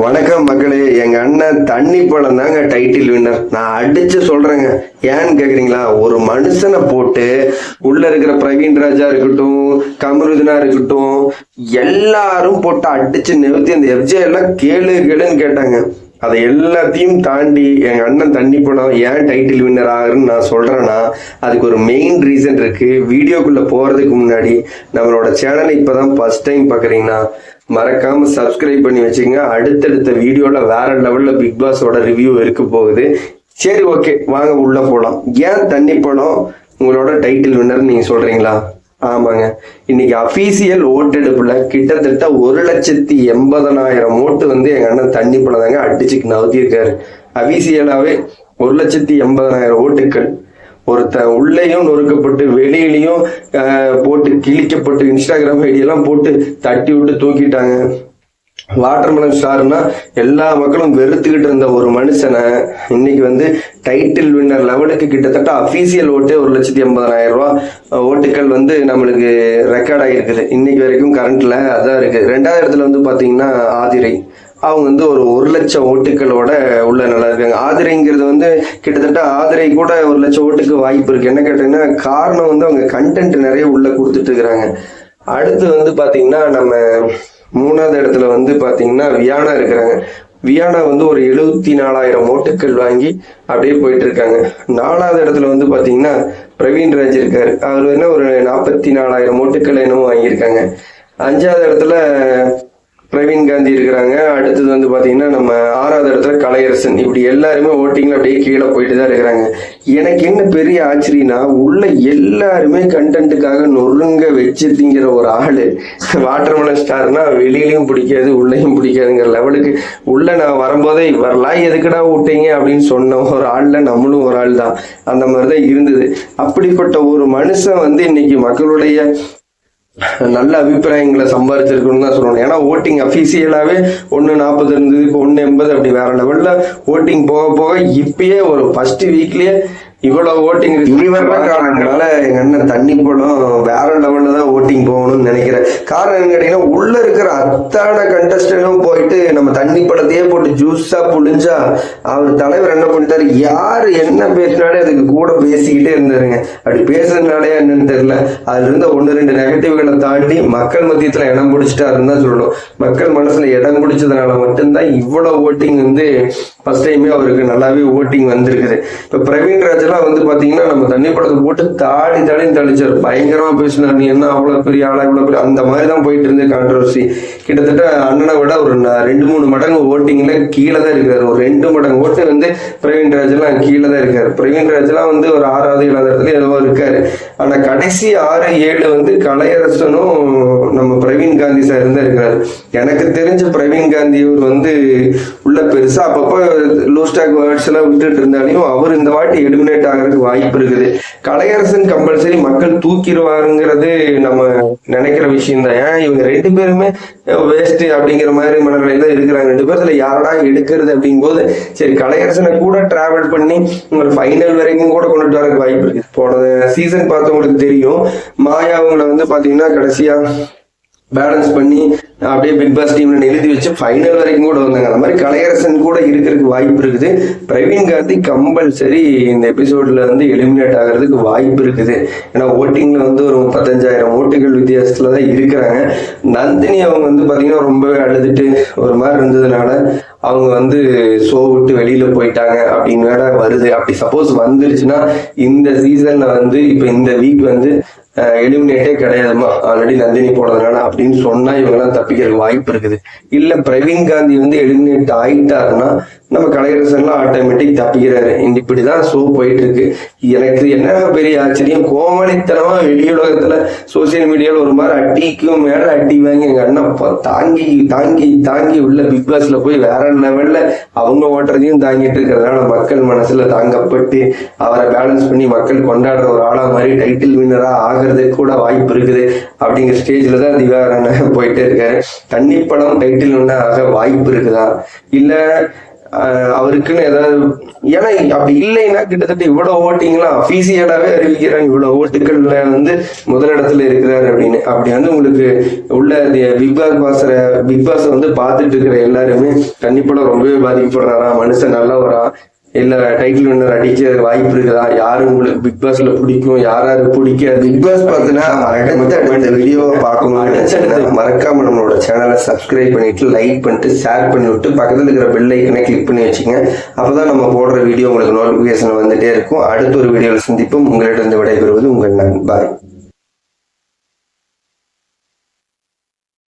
வணக்கம் மக்களே. எங்க அண்ணன் தண்ணி பழம் தாங்க டைட்டில் வின்னர். நான் அடிச்சு சொல்றேங்க. ஏன்னு கேக்குறீங்களா? ஒரு மனுஷனை போட்டு உள்ள இருக்கிற பிரவீன் ராஜா இருக்கட்டும், கமருதனா இருக்கட்டும், எல்லாரும் போட்டு அடிச்சு நிறுத்தி அந்த எஃப்ஜே எல்லாம் கேளு கேளுன்னு கேட்டாங்க. அதை எல்லாத்தையும் தாண்டி எங்க அண்ணன் தண்ணி பழம் ஏன் டைட்டில் வின்னர் ஆகுன்னு நான் சொல்றேன்னா, அதுக்கு ஒரு மெயின் ரீசன் இருக்கு. வீடியோக்குள்ள போறதுக்கு முன்னாடி நம்மளோட சேனலை இப்பதான் ஃபர்ஸ்ட் டைம் பாக்குறீங்கன்னா மறக்காம சப்ஸ்கிரைப் பண்ணி வச்சுக்கோங்க. அடுத்தடுத்த வீடியோல வேற லெவல்ல பிக் பாஸோட ரிவ்யூ இருக்க போகுது. சரி, ஓகே, வாங்க உள்ள போலாம். ஏன் தண்ணி பழம் உங்களோட டைட்டில் வின்னர் நீங்க சொல்றீங்களா? ஆமாங்க, இன்னைக்கு அபிஷியல் ஓட்டெடுப்புல கிட்டத்தட்ட 1,80,000 ஓட்டு வந்து எங்க அண்ணன் தண்ணி பழம் தாங்க அடிச்சுக்கு நவுத்திருக்காரு. அபிஷியலாவே 1,80,000 ஓட்டுக்கள். ஒருத்தன் உள்ளேயும் நொறுக்கப்பட்டு வெளியிலையும் போட்டு கிழிக்கப்பட்டு இன்ஸ்டாகிராம் ஐடியெல்லாம் போட்டு தட்டி விட்டு தூக்கிட்டாங்க. வாட்டர்மெலன் ஸ்டார்னா எல்லா மக்களும் வெறுத்துக்கிட்டு இருந்த ஒரு மனுஷனை இன்னைக்கு வந்து டைட்டில் வின்னர் லெவலுக்கு கிட்டத்தட்ட அபிஷியல் ஓட்டு 1,80,000 ஓட்டுகள் வந்து நம்மளுக்கு ரெக்கார்ட் ஆகிருக்குது. இன்னைக்கு வரைக்கும் கரண்ட்ல அதான் இருக்கு. 2வது இடத்துல வந்து பாத்தீங்கன்னா ஆதிரை. அவங்க வந்து ஒரு 1,00,000 ஓட்டுகளோட உள்ள நல்லா இருக்காங்க. ஆதிரைங்கிறது வந்து கிட்டத்தட்ட ஆதிரை கூட 1,00,000 ஓட்டுக்கு வாய்ப்பு இருக்கு. என்ன கேட்டீங்கன்னா காரணம் வந்து அவங்க கண்டென்ட் நிறைய உள்ள கொடுத்துட்டு இருக்கிறாங்க. அடுத்து வந்து பாத்தீங்கன்னா நம்ம 3வது இடத்துல வந்து பாத்தீங்கன்னா வியானா இருக்கிறாங்க. வியானா வந்து ஒரு 74,000 ஓட்டுக்கள் வாங்கி அப்படியே போயிட்டு இருக்காங்க. 4வது இடத்துல வந்து பாத்தீங்கன்னா பிரவீன் ராஜ் இருக்காரு. அவர் என்ன ஒரு 44,000 ஓட்டுக்கள் என்னமோ வாங்கியிருக்காங்க. 5வது இடத்துல பிரவீன் காந்தி இருக்கிறாங்க. அடுத்தது வந்து பாத்தீங்கன்னா நம்ம 6வது இடத்துல கலையரசன். இப்படி எல்லாருமே ஓட்டிங்ல அப்படியே கீழே போயிட்டு தான் இருக்கிறாங்க. எனக்கு என்ன பெரிய ஆச்சரியனா, உள்ள எல்லாருமே கண்டென்ட்டுக்காக நொறுங்க வச்சு திங்கிற ஒரு ஆளு வாட்டர்மெலன் ஸ்டார்னா வெளியிலையும் பிடிக்காது உள்ளேயும் பிடிக்காதுங்கிற லெவலுக்கு உள்ள நான் வரும்போதே வரலாம் எதுக்குடா விட்டீங்க அப்படின்னு சொன்ன ஒரு ஆள்ல நம்மளும் ஒரு ஆள் தான். அந்த மாதிரிதான் இருந்தது. அப்படிப்பட்ட ஒரு மனுஷன் வந்து இன்னைக்கு மக்களுடைய நல்ல அபிப்பிராயங்களை சம்பாதிச்சிருக்கணும்னு தான் சொல்லணும். ஏன்னா ஓட்டிங் அபிஷியலாவே 1,40 இருந்தது, இப்போ 1,80 அப்படி வேற லெவல்ல ஓட்டிங் போக போக இப்பயே ஒரு ஃபர்ஸ்ட் வீக்லயே இவ்வளவு ஓட்டிங் காரணங்களால எங்க அண்ணன் தண்ணி பழம் வேற லெவல்ல தான் ஓட்டிங் போகணும்னு நினைக்கிறேன். காரணம் என்ன கேட்டீங்கன்னா, உள்ள இருக்கிற அத்தான கண்டஸ்டன்டும் போயிட்டு நம்ம தண்ணி பழத்தையே போட்டு ஜூஸா புழிஞ்சா அவர் தலைவர் என்ன பண்ணிட்டாரு, யாரு என்ன பேசினாலே அதுக்கு கூட பேசிக்கிட்டே இருந்தாருங்க. அப்படி பேசுறதுனாலே என்னன்னு தெரியல, அதுல இருந்த 1-2 நெகட்டிவ்களை தாண்டி மக்கள் மத்தியத்துல இடம் பிடிச்சிட்டாருன்னு தான் சொல்லணும். மக்கள் மனசுல இடம் பிடிச்சதுனால மட்டும்தான் இவ்வளவு ஓட்டிங் வந்து ஃபர்ஸ்ட் டைமே அவருக்கு நல்லாவே ஓட்டிங் வந்திருக்குது. இப்ப பிரவீன் ராஜ் வந்து பாத்தீங்கன்னா நம்ம தண்ணி படத்தை போட்டு தாடி தளிச்சாரு. பயங்கரமா பேசினார். நீ என்ன அவ்வளவு பெரிய ஆளா, இவ்வளவு பெரிய அந்த மாதிரிதான் போயிட்டு இருந்த கான்ட்ரவர்சி. கிட்டத்தட்ட அண்ணனை விட ஒரு 2-3 மடங்கு ஓட்டிங்ல கீழே தான் இருக்காரு. ஒரு 2 மடங்கு ஓட்டு வந்து பிரவீன் ராஜ் எல்லாம் கீழே தான் இருக்காரு. பிரவீன் ராஜ் எல்லாம் வந்து ஒரு 6வது 7வது இடத்துல ஏதோ இருக்காரு. ஆனா கடைசி 6-7 வந்து கலையரசனும் நம்ம பிரவீன் காந்தி சார் தான் இருக்காரு. எனக்கு தெரிஞ்ச பிரவீன் காந்தி அவர் வந்து உள்ள பெருசா அப்பப்போ லூஸ்டாக் வேர்ட்ஸ் எல்லாம் விட்டுட்டு இருந்தாலையும் அவர் இந்த வாட்டி எலிமினேட் ஆகிறதுக்கு வாய்ப்பு இருக்குது. கலையரசன் கம்பல்சரி மக்கள் தூக்கிடுவாருங்கிறது நம்ம நினைக்கிற விஷயம் தான். ஏன் இவங்க 2 பேருமே வேஸ்ட் அப்படிங்கிற மாதிரி மனநிலையில இருக்கிறாங்க. 2 பேர்ல யாரடா எடுக்கிறது அப்படிங்கும் போது சரி கலையரசனை கூட டிராவல் பண்ணி ஒரு ஃபைனல் வரைக்கும் கூட கொண்டுட்டு வரதுக்கு வாய்ப்பு இருக்கு. போன சீசன் பார்த்தவங்களுக்கு தெரியும், மாயா அவங்களை வந்து பாத்தீங்கன்னா கடைசியா பேலன்ஸ் பண்ணி அப்படியே பிக் பாஸ் டீம்ல எழுதி வச்சு ஃபைனல் வரைக்கும் கூட வந்தாங்க. அந்த மாதிரி கலையரசன் கூட இருக்கிறதுக்கு வாய்ப்பு இருக்குது. பிரவீன் காந்தி கம்பல்சரி இந்த எபிசோட்ல வந்து எலிமினேட் ஆகிறதுக்கு வாய்ப்பு இருக்குது. ஏன்னா ஓட்டிங்ல வந்து ஒரு 35,000 ஓட்டுகள் வித்தியாசத்துல தான் இருக்கிறாங்க. நந்தினி அவங்க வந்து பாத்தீங்கன்னா ரொம்பவே அழுதுட்டு ஒரு மாதிரி இருந்ததுனால அவங்க வந்து ஷோ விட்டு வெளியில போயிட்டாங்க அப்படின்னு வேற வருது. அப்படி சப்போஸ் வந்துருச்சுன்னா இந்த சீசன்ல வந்து இப்ப இந்த வீக் வந்து எலிமினேட்டே கிடையாதுமா, ஆல்ரெடி நந்தினி போனதுனால அப்படின்னு சொன்னா இவங்கெல்லாம் தப்பிக்கிறதுக்கு வாய்ப்பு இருக்குது. இல்ல பிரவீன் காந்தி வந்து எலிமினேட் ஆயிட்டாருன்னா நம்ம கலையரசன்லாம் ஆட்டோமேட்டிக் தப்பிக்கிறாரு. இப்படிதான் ஷோ போயிட்டு இருக்கு. எனக்கு என்ன பெரிய ஆச்சரியம், கோமாளித்தனமா வெளியுலகத்துல சோசியல் மீடியால ஒரு மாதிரி அட்டிக்கும் மேல அட்டி வாங்கி எங்க அண்ணன் தாங்கி தாங்கி தாங்கி உள்ள பிக் பாஸ்ல போய் வேற லெவல்ல அவங்க ஓட்டுறதையும் தாங்கிட்டு இருக்கிறதுனால மக்கள் மனசுல தாங்கப்பட்டு அவரை பேலன்ஸ் பண்ணி மக்கள் கொண்டாடுற ஒரு ஆளா மாதிரி டைட்டில் வின்னரா ஆகிறதுக்கு கூட வாய்ப்பு இருக்குது. அப்படிங்கிற ஸ்டேஜ்ல தான் திவாகரன் போயிட்டே இருக்காரு. தண்ணி படம் டைட்டில் வின்னர் ஆக வாய்ப்பு இருக்குதா, இல்ல அவருக்குன்னு ஏதாவது, ஏன்னா அப்படி இல்லைன்னா கிட்டத்தட்ட இவ்வளவு ஓட்டிங்லாம் அபிஷியலாவே அறிவிக்கிறாங்க, இவ்வளவு ஓட்டுகள்ல வந்து முதலிடத்துல இருக்கிறாரு அப்படின்னு. அப்படி வந்து உங்களுக்கு உள்ள பிக் பாஸ் வந்து பார்த்துட்டு இருக்கிற எல்லாருமே கண்டிப்பா ரொம்பவே பாதிக்கப்படுறாரா, மனுஷன் நல்லவரா, இல்ல டைட்டில் வின்னர் அடிக்க வாய்ப்பு இருக்குதா, யாரு உங்களுக்கு பிக் பாஸ்ல பிடிக்கும், யாராரு பிடிக்காது, பிக் பாஸ் பார்த்தீங்கன்னா அடுத்த வீடியோவை பார்க்கணும். மறக்காம நம்மளோட சேனலை சப்ஸ்கிரைப் பண்ணிட்டு லைக் பண்ணிட்டு ஷேர் பண்ணி விட்டு பக்கத்துல இருக்கிற பெல் ஐக்கனை கிளிக் பண்ணி வச்சுங்க. அப்பதான் நம்ம போடுற வீடியோ உங்களுக்கு நோட்டிபிகேஷன் வந்துட்டே இருக்கும். அடுத்த ஒரு வீடியோவில் சந்திப்போம். உங்களிடம் விடைபெறுவது உங்கள் நண்பர்.